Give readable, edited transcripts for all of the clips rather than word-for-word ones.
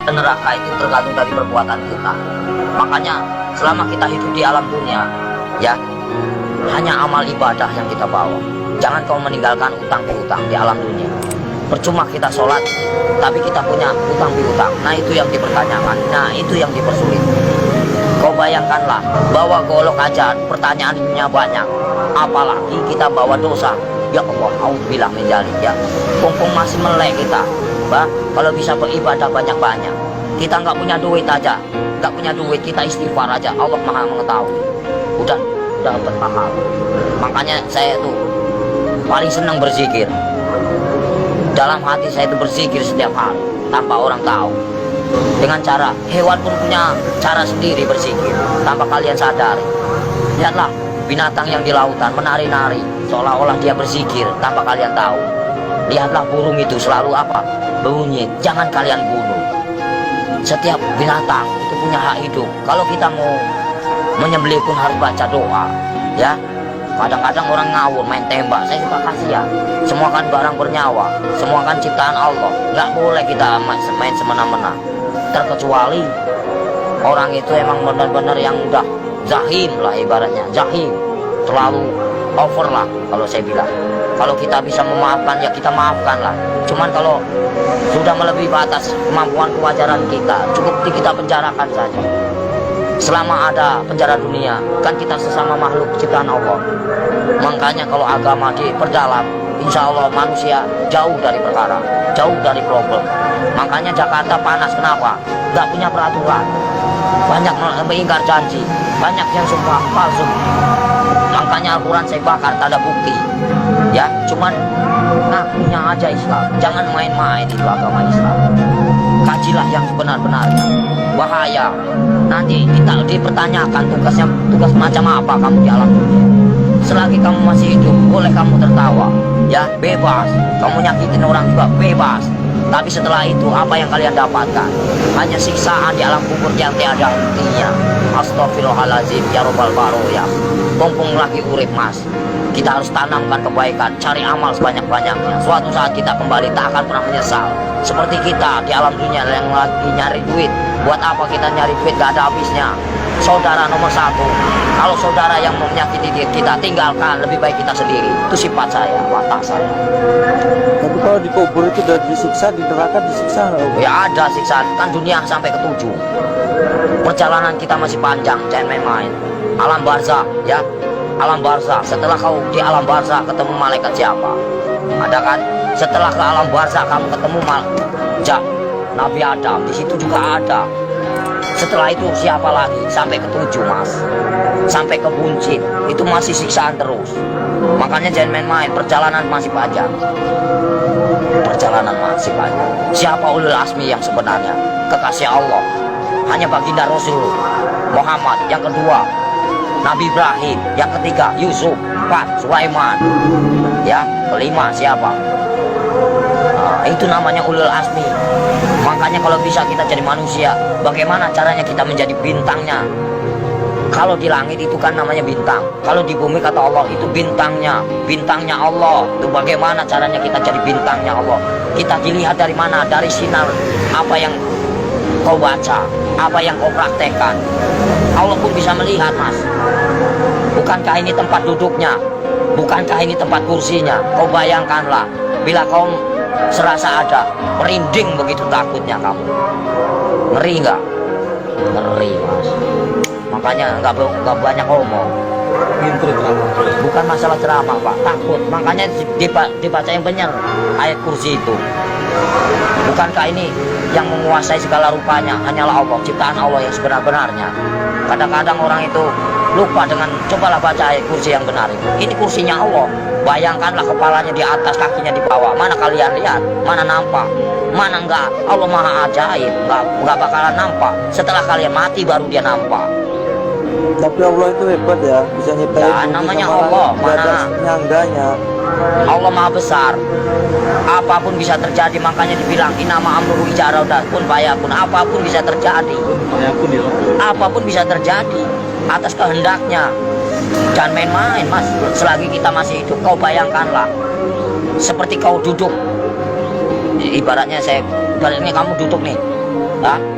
Neraka itu tergantung dari perbuatan kita. Makanya selama kita hidup di alam dunia, ya, hanya amal ibadah yang kita bawa. Jangan kau meninggalkan utang piutang di alam dunia. Percuma kita sholat, tapi kita punya utang piutang. Nah itu yang dipertanyakan, nah itu yang dipersulit. Kau bayangkanlah, bawa golok aja pertanyaannya banyak, apalagi kita bawa dosa. Ya Allah, auzubillah min dzalik ya. Mumpung masih melek kita, bah, kalau bisa beribadah banyak-banyak. Kita nggak punya duit aja, nggak punya duit, kita istighfar aja. Allah Maha mengetahui. Udah dapat pahala. Makanya saya tuh paling senang berzikir. Dalam hati saya itu berzikir setiap hari tanpa orang tahu. Dengan cara hewan pun punya cara sendiri berzikir tanpa kalian sadari. Lihatlah binatang yang di lautan menari-nari seolah-olah dia berzikir tanpa kalian tahu. Lihatlah burung itu selalu apa? Berbunyi. Jangan kalian bunuh. Setiap binatang itu punya hak hidup. Kalau kita mau menyembelih pun harus baca doa, ya. Kadang-kadang orang ngawur main tembak. Saya suka kasihan. Semua kan barang bernyawa, semua kan ciptaan Allah. Nggak boleh kita main semena-mena. Terkecuali orang itu emang benar-benar yang udah zahim lah, ibaratnya zahim, terlalu over lah kalau saya bilang. Kalau kita bisa memaafkan ya kita maafkan lah. Cuman kalau sudah melebihi batas kemampuan kewajaran kita, cukup kita penjarakan saja. Selama ada penjara dunia, kan kita sesama makhluk ciptaan Allah. Makanya kalau agama diperdalam, insya Allah manusia jauh dari perkara, jauh dari problem. Makanya Jakarta panas, kenapa? Gak punya peraturan, banyak mengingkar janji, banyak yang sumpah palsu. Makanya Al-Quran saya bakar, tak ada bukti. Ya, cuman ngakunya aja Islam. Jangan main-main itu agama Islam. Kajilah yang sebenar-benarnya. Bahaya. Nanti kita dipertanyakan tugas macam apa kamu di alam dunia. Selagi kamu masih hidup, boleh kamu tertawa, ya, bebas. Kamu nyakitin orang juga bebas. Tapi setelah itu apa yang kalian dapatkan? Hanya siksaan di alam kubur yang tiada hentinya. Astaghfirullahaladzim ya robbal baroya. Mumpung lagi urip mas, kita harus tanamkan kebaikan, cari amal sebanyak-banyaknya. Suatu saat kita kembali tak akan pernah menyesal. Seperti kita di alam dunia yang lagi nyari duit. Buat apa kita nyari duit gak ada habisnya. Saudara nomor satu, kalau saudara yang mau menyakiti kita, tinggalkan. Lebih baik kita sendiri. Itu sifat saya, watak saya. Tapi kalau di kubur itu udah disiksa, di neraka disiksa nggak? Ya ada siksaan, kan dunia sampai ke-7. Perjalanan kita masih panjang, jangan main-main. Alam barzakh, ya, alam barzakh. Setelah kau di alam barzakh ketemu malaikat siapa? Ada kan? Setelah ke alam barzakh kamu ketemu Nabi Adam, di situ juga ada. Setelah itu siapa lagi? Sampai ke-7 mas, sampai ke buncit, itu masih siksaan terus. Makanya jangan main-main, perjalanan masih panjang. Perjalanan masih panjang. Siapa ulul asmi yang sebenarnya? Kekasih Allah, hanya baginda Rasul Muhammad. Yang kedua Nabi Ibrahim. Yang ketiga Yusuf, 4 Sulaiman. Ya, kelima siapa? Nah, itu namanya ulul asmi. Makanya kalau bisa kita jadi manusia, bagaimana caranya kita menjadi bintangnya? Kalau di langit itu kan namanya bintang. Kalau di bumi kata Allah itu bintangnya, bintangnya Allah. Itu bagaimana caranya kita jadi bintangnya Allah? Kita dilihat dari mana? Dari sinar apa yang kau baca, apa yang kau praktekkan. Allah pun bisa melihat mas. Bukankah ini tempat duduknya? Bukankah ini tempat kursinya? Kau bayangkanlah, bila kau serasa ada merinding begitu takutnya kamu. Ngeri nggak? Ngeri mas. Makanya nggak banyak ngomong. Bukan masalah ceramah pak, takut. Makanya dibaca yang benar ayat kursi itu. Bukankah ini yang menguasai segala rupanya hanyalah Allah, ciptaan Allah yang sebenar-benarnya. Kadang-kadang orang itu lupa dengan cobalah baca ayat kursi yang benar itu. Ini kursinya Allah. Bayangkanlah kepalanya di atas, kakinya di bawah. Mana kalian lihat? Mana nampak? Mana enggak? Allah maha ajaib. Enggak bakalan nampak. Setelah kalian mati baru dia nampak. Tapi Allah itu hebat ya, bisa nyiptain. Ya, namanya Allah, mana nyangganya. Allah maha besar. Apapun bisa terjadi, makanya dibilang inama amruhu idza arada kun fayakun. Apapun bisa terjadi. Apapun bisa terjadi atas kehendaknya. Jangan main-main mas. Selagi kita masih hidup, kau bayangkanlah seperti kau duduk. Ibaratnya kamu duduk nih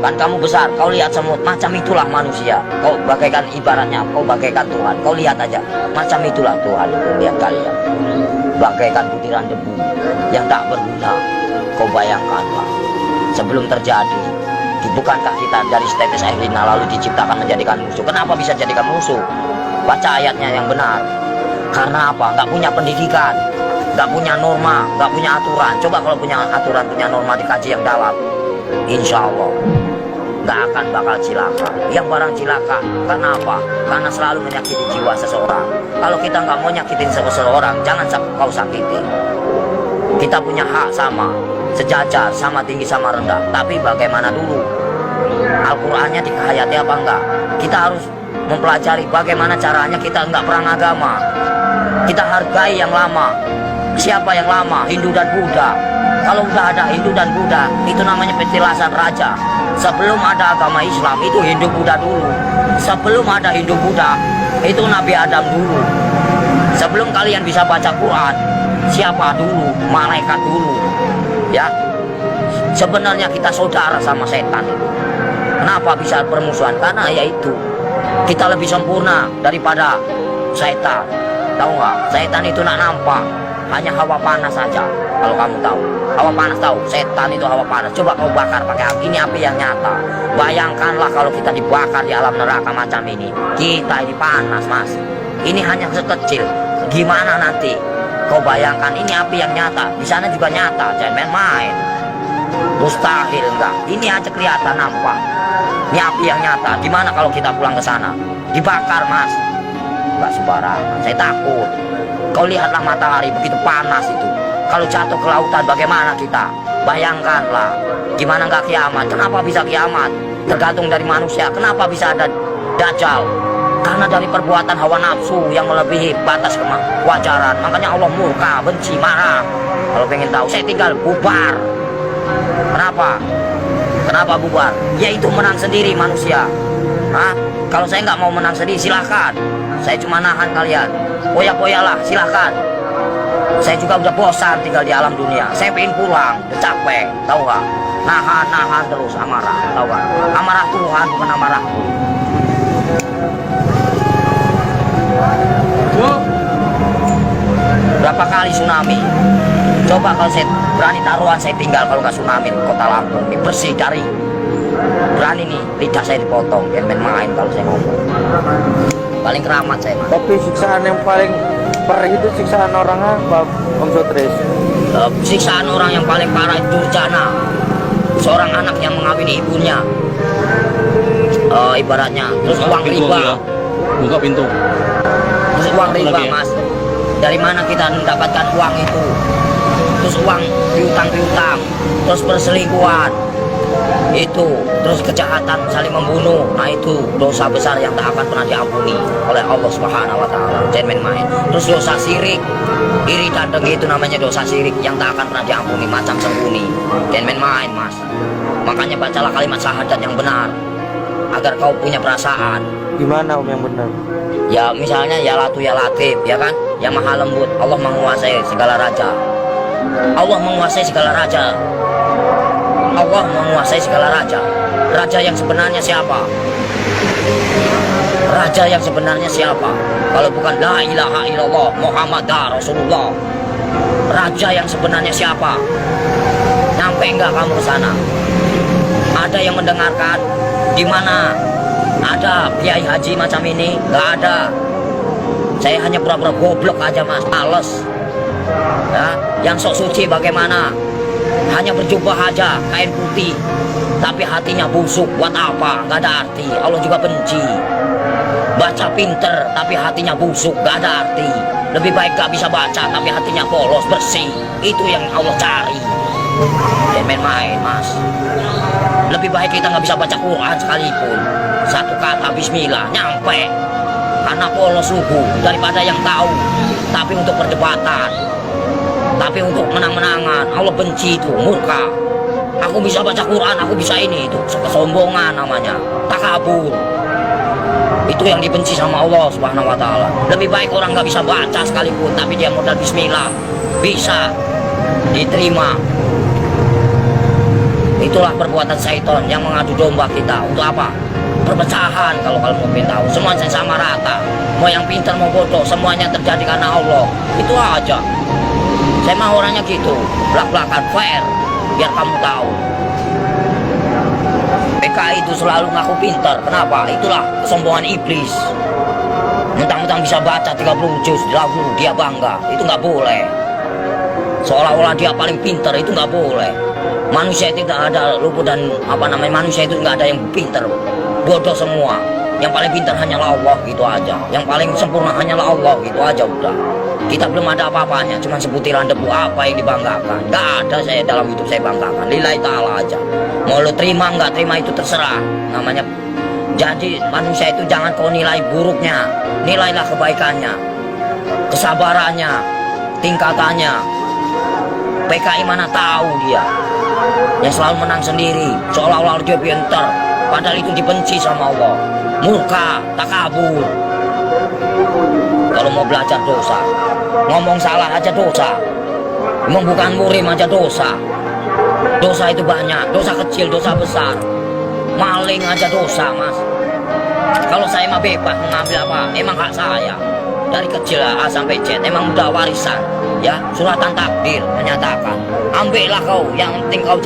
Kan kamu besar, kau lihat semut, macam itulah manusia. Kau bagaikan ibaratnya, kau bagaikan Tuhan. Kau lihat aja, macam itulah Tuhan. Lihat kalian, bagaikan butiran debu yang tak berguna. Kau bayangkanlah, sebelum terjadi, bukankah kita dari tetes air lina lalu diciptakan menjadikan musuh? Kenapa bisa jadikan musuh? Baca ayatnya yang benar. Karena apa? Nggak punya pendidikan, nggak punya norma, nggak punya aturan. Coba kalau punya aturan, punya norma, dikaji yang dalam, insya Allah nggak akan bakal cilaka. Yang barang cilaka karena apa? Karena selalu menyakiti jiwa seseorang. Kalau kita nggak mau nyakitin seseorang, jangan kau sakiti. Kita punya hak sama, sejajar, sama tinggi, sama rendah. Tapi bagaimana dulu? Al-Qur'annya dikayati apa enggak? Kita harus mempelajari bagaimana caranya. Kita enggak perang agama, kita hargai yang lama. Siapa yang lama? Hindu dan Buddha. Kalau udah ada Hindu dan Buddha, itu namanya petilasan raja. Sebelum ada agama Islam, itu Hindu Buddha dulu. Sebelum ada Hindu Buddha, itu Nabi Adam dulu. Sebelum kalian bisa baca Quran, siapa dulu? Malaikat dulu. Ya, sebenarnya kita saudara sama setan itu. Kenapa bisa permusuhan? Karena yaitu kita lebih sempurna daripada setan. Tahu nggak? Setan itu nak nampak, hanya hawa panas saja. Kalau kamu tahu, hawa panas tahu. Setan itu hawa panas. Coba kau bakar pakai api, ini api yang nyata. Bayangkanlah kalau kita dibakar di alam neraka macam ini. Kita ini panas, mas. Ini hanya sekecil. Gimana nanti? Kau bayangkan, ini api yang nyata. Di sana juga nyata, jangan main-main. Mustahil enggak. Ini aja kelihatan nampak. Ini api yang nyata. Gimana kalau kita pulang ke sana? Dibakar, mas. Enggak sembarangan. Saya takut. Kau lihatlah matahari begitu panas itu. Kalau jatuh ke lautan bagaimana kita? Bayangkanlah. Gimana enggak kiamat? Kenapa bisa kiamat? Tergantung dari manusia. Kenapa bisa ada Dajjal? Karena dari perbuatan hawa nafsu yang melebihi batas kewajaran. Makanya Allah murka, benci, marah. Kalau pengen tahu, saya tinggal bubar. Kenapa? Kenapa bubar? Yaitu menang sendiri manusia. Kalau saya nggak mau menang sendiri, silahkan. Saya cuma nahan kalian. Poya-poyalah, silahkan. Saya juga udah bosan tinggal di alam dunia. Saya pengen pulang, udah capek. Tahu nggak? Nahan terus amarah. Tahu nggak? Amarah Tuhan bukan amarahku. Berapa kali tsunami? Coba kalau saya berani taruhan, saya tinggal kalau nggak tsunami kota Lampung ini bersih dari. Berani nih, lidah saya dipotong, jangan main kalau saya ngomong. Paling keramat saya, mas. Tapi siksaan yang paling perih itu siksaan orang apa, Om Sotris? Siksaan orang yang paling parah itu durjana. Seorang anak yang mengawini ibunya. Ibaratnya, terus uang riba. Buka pintu. Terus uang riba, mas. Dari mana kita mendapatkan uang itu? Terus uang piutang, terus perselingkuhan, itu, terus kejahatan saling membunuh. Nah itu dosa besar yang tak akan pernah diampuni oleh Allah Subhanahu Wa Taala. Jangan main-main. Terus dosa syirik, iri dan dengki, itu namanya dosa syirik yang tak akan pernah diampuni, macam sembunyi. Jangan main-main, mas. Makanya bacalah kalimat syahadat yang benar agar kau punya perasaan. Gimana Om yang benar? Ya misalnya ya Latu ya Latif, ya kan? Ya Maha Lembut. Allah menguasai segala raja. Allah menguasai segala raja. Allah menguasai segala raja. Raja yang sebenarnya siapa? Raja yang sebenarnya siapa? Kalau bukan la ilaha illallah Muhammad Rasulullah. Raja yang sebenarnya siapa? Nyampe enggak kamu ke sana? Ada yang mendengarkan? Di mana ada kiai haji macam ini? Nggak ada. Saya hanya pura-pura goblok aja, mas. Males. Ya, yang sok suci bagaimana? Hanya berjubah aja, kain putih, tapi hatinya busuk. Buat apa? Nggak ada arti. Allah juga benci. Baca pinter, tapi hatinya busuk, nggak ada arti. Lebih baik gak bisa baca, tapi hatinya polos, bersih. Itu yang Allah cari. Jangan main-main, mas. Lebih baik kita nggak bisa baca Quran sekalipun, satu kata Bismillah nyampe, karena polos lugu, daripada yang tahu tapi untuk perdebatan, tapi untuk menang-menangan. Allah benci itu, murka. Aku bisa baca Quran, aku bisa ini, itu kesombongan namanya, takabur. Itu yang dibenci sama Allah Subhanahu Wa Taala. Lebih baik orang nggak bisa baca sekalipun, tapi dia modal Bismillah bisa diterima. Itulah perbuatan syaitan yang mengadu domba kita. Untuk apa? Perpecahan. Kalau kalian mau tahu, semuanya sama rata. Mau yang pintar mau bodoh, semuanya terjadi karena Allah. Itu aja. Saya mau orangnya gitu, belak-belakan fair, biar kamu tahu. PKI itu selalu ngaku pintar. Kenapa? Itulah kesombongan iblis. Mentang-mentang bisa baca 30 juz lalu dia bangga. Itu nggak boleh. Seolah-olah dia paling pintar, itu nggak boleh. Manusia itu tidak ada luput dan manusia itu nggak ada yang pintar, bodoh semua. Yang paling pintar hanyalah Allah, gitu aja. Yang paling sempurna hanyalah Allah, gitu aja udah. Kita belum ada apa-apanya, cuma sebutiran debu. Apa yang dibanggakan? Nggak ada saya dalam hidup saya banggakan. Lillahi ta'ala aja. Mau lo terima nggak terima itu terserah. Namanya. Jadi manusia itu jangan kau nilai buruknya, nilailah kebaikannya, kesabarannya, tingkatannya. PKI mana tahu dia yang selalu menang sendiri, seolah-olah dia pintar, padahal itu dibenci sama Allah. Murka, takabur. Kalau mau belajar dosa, ngomong salah aja dosa, emang bukan murim aja dosa. Dosa itu banyak, dosa kecil, dosa besar. Maling aja dosa, mas. Kalau saya mah bebas mengambil apa, emang hak saya. Dari kecil A sampai Z, emang udah warisan. Ya, suratan takdir menyatakan, ambillah kau, yang penting kau